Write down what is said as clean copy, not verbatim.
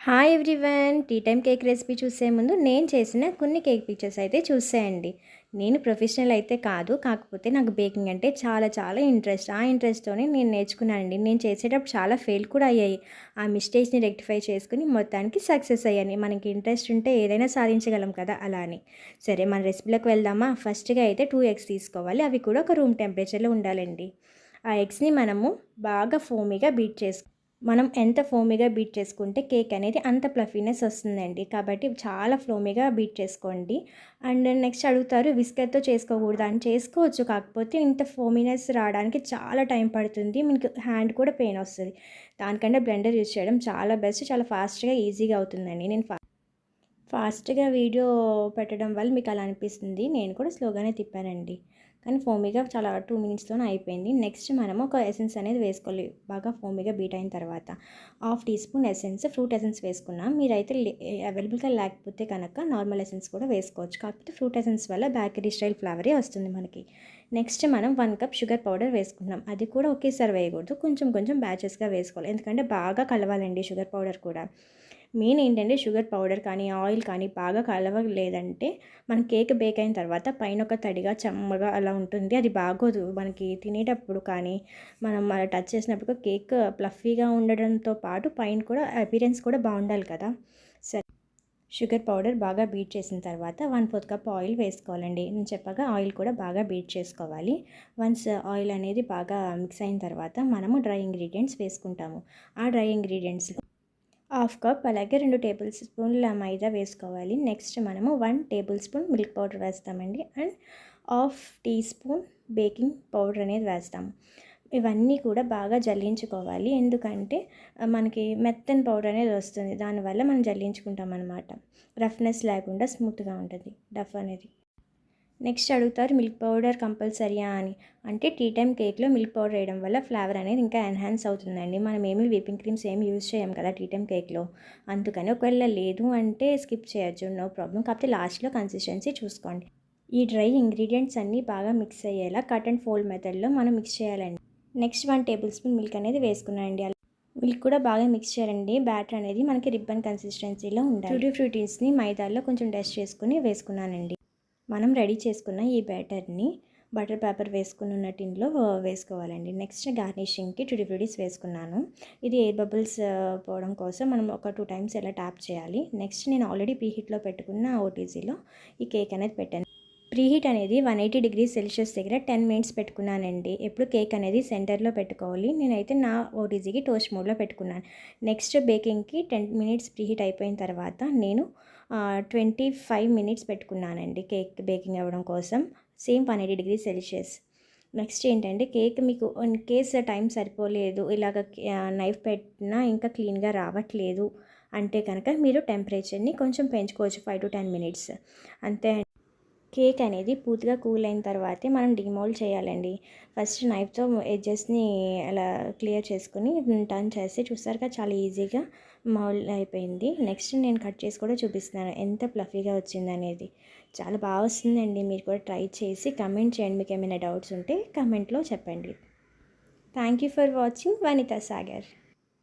Hi everyone, tea time cake recipe చూసే ముందు నేను చేసిన కొన్ని కేక్ పిక్చర్స్ అయితే చూసేయండి. నేను ప్రొఫెషనల్ అయితే కాదు, కాకపోతే నాకు బేకింగ్ అంటే చాలా చాలా ఇంట్రెస్ట్. ఆ ఇంట్రెస్ట్తోనే నేను నేర్చుకున్నానండి. నేను చేసేటప్పుడు చాలా ఫెయిల్ కూడా అయ్యాయి. ఆ మిస్టేక్స్ని రెక్టిఫై చేసుకుని మొత్తానికి సక్సెస్ అయ్యాను. మనకి ఇంట్రెస్ట్ ఉంటే ఏదైనా సాధించగలం కదా, అలా అని. సరే, మన రెసిపీలోకి వెళ్దామా? ఫస్ట్గా అయితే 2 ఎగ్స్ తీసుకోవాలి. అవి కూడా ఒక రూమ్ టెంపరేచర్లో ఉండాలండి. ఆ ఎగ్స్ని మనము బాగా ఫోమీగా బీట్ చేసుకోవాలి. మనం ఎంత ఫోమీగా బీట్ చేసుకుంటే కేక్ అనేది అంత ప్లఫీనెస్ వస్తుందండి. కాబట్టి చాలా ఫ్లోమీగా బీట్ చేసుకోండి. అండ్ నెక్స్ట్ అడుగుతారు, విస్కర్తో చేసుకోకూడదా అని. చేసుకోవచ్చు, కాకపోతే ఇంత ఫోమీనెస్ రావడానికి చాలా టైం పడుతుంది. మీకు హ్యాండ్ కూడా పెయిన్ వస్తుంది. దానికంటే బ్లెండర్ యూజ్ చేయడం చాలా బెస్ట్. చాలా ఫాస్ట్గా ఈజీగా అవుతుందండి. నేను ఫాస్ట్గా వీడియో పెట్టడం వల్ల మీకు అలా అనిపిస్తుంది. నేను కూడా స్లోగానే తిప్పానండి, కానీ ఫోమీగా చాలా 2 మినిట్స్‌తోనే అయిపోయింది. నెక్స్ట్ మనము ఒక ఎసెన్స్ అనేది వేసుకోవాలి. బాగా ఫోమీగా బీట్ అయిన తర్వాత half teaspoon essence, fruit essence వేసుకున్నాం. మీరైతే అవైలబుల్గా లేకపోతే కనుక నార్మల్ ఎసెన్స్ కూడా వేసుకోవచ్చు. కాకపోతే ఫ్రూట్ ఎసెన్స్ వల్ల బేకరీ స్టైల్ ఫ్లేవరే వస్తుంది మనకి. నెక్స్ట్ మనం 1 కప్ షుగర్ పౌడర్ వేసుకున్నాం. అది కూడా ఒకేసారి వేయకూడదు, కొంచెం కొంచెం బ్యాచెస్గా వేసుకోవాలి. ఎందుకంటే బాగా కలవాలండి షుగర్ పౌడర్ కూడా. మెయిన్ ఏంటంటే షుగర్ పౌడర్ కానీ ఆయిల్ కానీ బాగా కలవలేదంటే మన కేక్ బేక్ అయిన తర్వాత పైన ఒక తడిగా చెమ్మగా అలా ఉంటుంది. అది బాగోదు మనకి తినేటప్పుడు. కానీ మనం అలా టచ్ చేసినప్పుడు కేక్ ప్లఫీగా ఉండడంతో పాటు పైన కూడా అపీరెన్స్ కూడా బాగుండాలి కదా. సరే, షుగర్ పౌడర్ బాగా బీట్ చేసిన తర్వాత 1/4 కప్ ఆయిల్ వేసుకోవాలండి. నేను చెప్పగా ఆయిల్ కూడా బాగా బీట్ చేసుకోవాలి. వన్స్ ఆయిల్ అనేది బాగా మిక్స్ అయిన తర్వాత మనము డ్రై ఇంగ్రీడియంట్స్ వేసుకుంటాము. ఆ డ్రై ఇంగ్రీడియంట్స్లో హాఫ్ కప్, అలాగే 2 టేబుల్ స్పూన్ల మైదా వేసుకోవాలి. నెక్స్ట్ మనము 1 టేబుల్ స్పూన్ మిల్క్ పౌడర్ వేస్తామండి. And half teaspoon baking powder అనేది వేస్తాము. ఇవన్నీ కూడా బాగా జల్లించుకోవాలి. ఎందుకంటే మనకి మెత్తని పౌడర్ అనేది వస్తుంది. దానివల్ల మనం జల్లించుకుంటాం అనమాట. రఫ్నెస్ లేకుండా స్మూత్గా ఉంటుంది డఫ్ అనేది. నెక్స్ట్ అడుగుతారు, మిల్క్ పౌడర్ కంపల్సరీయా అని. అంటే టీ టైమ్ కేక్లో మిల్క్ పౌడర్ వేయడం వల్ల ఫ్లేవర్ అనేది ఇంకా ఎన్హాన్స్ అవుతుందండి. మనం ఏమి విపింగ్ క్రీమ్స్ ఏమి యూజ్ చేయం కదా టీ టైమ్ కేక్లో. అందుకని ఒకవేళ లేదు అంటే స్కిప్ చేయొచ్చు, నో ప్రాబ్లం. కాకపోతే లాస్ట్లో కన్సిస్టెన్సీ చూసుకోండి. ఈ డ్రై ఇంగ్రీడియంట్స్ అన్నీ బాగా మిక్స్ అయ్యేలా కట్ అండ్ ఫోల్డ్ మెథడ్లో మనం మిక్స్ చేయాలండి. నెక్స్ట్ 1 టేబుల్ స్పూన్ మిల్క్ అనేది వేసుకున్నానండి. మిల్క్ కూడా బాగా మిక్స్ చేయాలండి. బ్యాటర్ అనేది మనకి రిబ్బన్ కన్సిస్టెన్సీలో ఉండాలి. టూటీ ఫ్రూటీస్ని మైదాలో కొంచెం డస్ట్ చేసుకుని వేసుకున్నానండి. మనం రెడీ చేసుకున్న ఈ బ్యాటర్ని బటర్ పేపర్ వేసుకున్న టిన్లో వేసుకోవాలండి. నెక్స్ట్ గార్నిషింగ్కి టూటీ ఫ్రూటీస్ వేసుకున్నాను. ఇది ఎయిర్ బబుల్స్ పోవడం కోసం మనం ఒక 2 టైమ్స్ ఇలా ట్యాప్ చేయాలి. నెక్స్ట్ నేను ఆల్రెడీ ప్రీహీట్లో పెట్టుకున్న ఓటీజీలో ఈ కేక్ అనేది పెట్టాను. ప్రీహీట్ అనేది 180 డిగ్రీస్ సెల్సియస్ దగ్గర 10 మినిట్స్ పెట్టుకున్నానండి. ఎప్పుడు కేక్ అనేది సెంటర్లో పెట్టుకోవాలి. నేనైతే నా ఓటీజీకి టోస్ట్ మోడ్లో పెట్టుకున్నాను. నెక్స్ట్ బేకింగ్కి 10 మినిట్స్ ప్రీహీట్ అయిపోయిన తర్వాత నేను 25 మినిట్స్ పెట్టుకున్నానండి కేక్ బేకింగ్ అవ్వడం కోసం. Same 180 degrees Celsius. నెక్స్ట్ ఏంటంటే కేక్ మీకు ఇన్ కేస్ టైం సరిపోలేదు, ఇలాగ నైఫ్ పెట్టినా ఇంకా క్లీన్గా రావట్లేదు అంటే కనుక మీరు టెంపరేచర్ని కొంచెం పెంచుకోవచ్చు, 5 to 10 మినిట్స్ అంతే. కేక్ అనేది పూర్తిగా కూల్ అయిన తర్వాతే మనం డిమోల్డ్ చేయాలండి. ఫస్ట్ నైఫ్తో ఎడ్జెస్ని అలా క్లియర్ చేసుకుని టర్న్ చేస్తే చూసారుగా చాలా ఈజీగా మౌల్డ్ అయిపోయింది. నెక్స్ట్ నేను కట్ చేసి కూడా చూపిస్తున్నాను ఎంత ఫ్లఫీగా వచ్చిందనేది. చాలా బాగా వస్తుందండి. మీరు కూడా ట్రై చేసి కమెంట్ చేయండి. మీకు ఏమైనా డౌట్స్ ఉంటే కమెంట్లో చెప్పండి. Thank you for watching. Vanitha Sagar.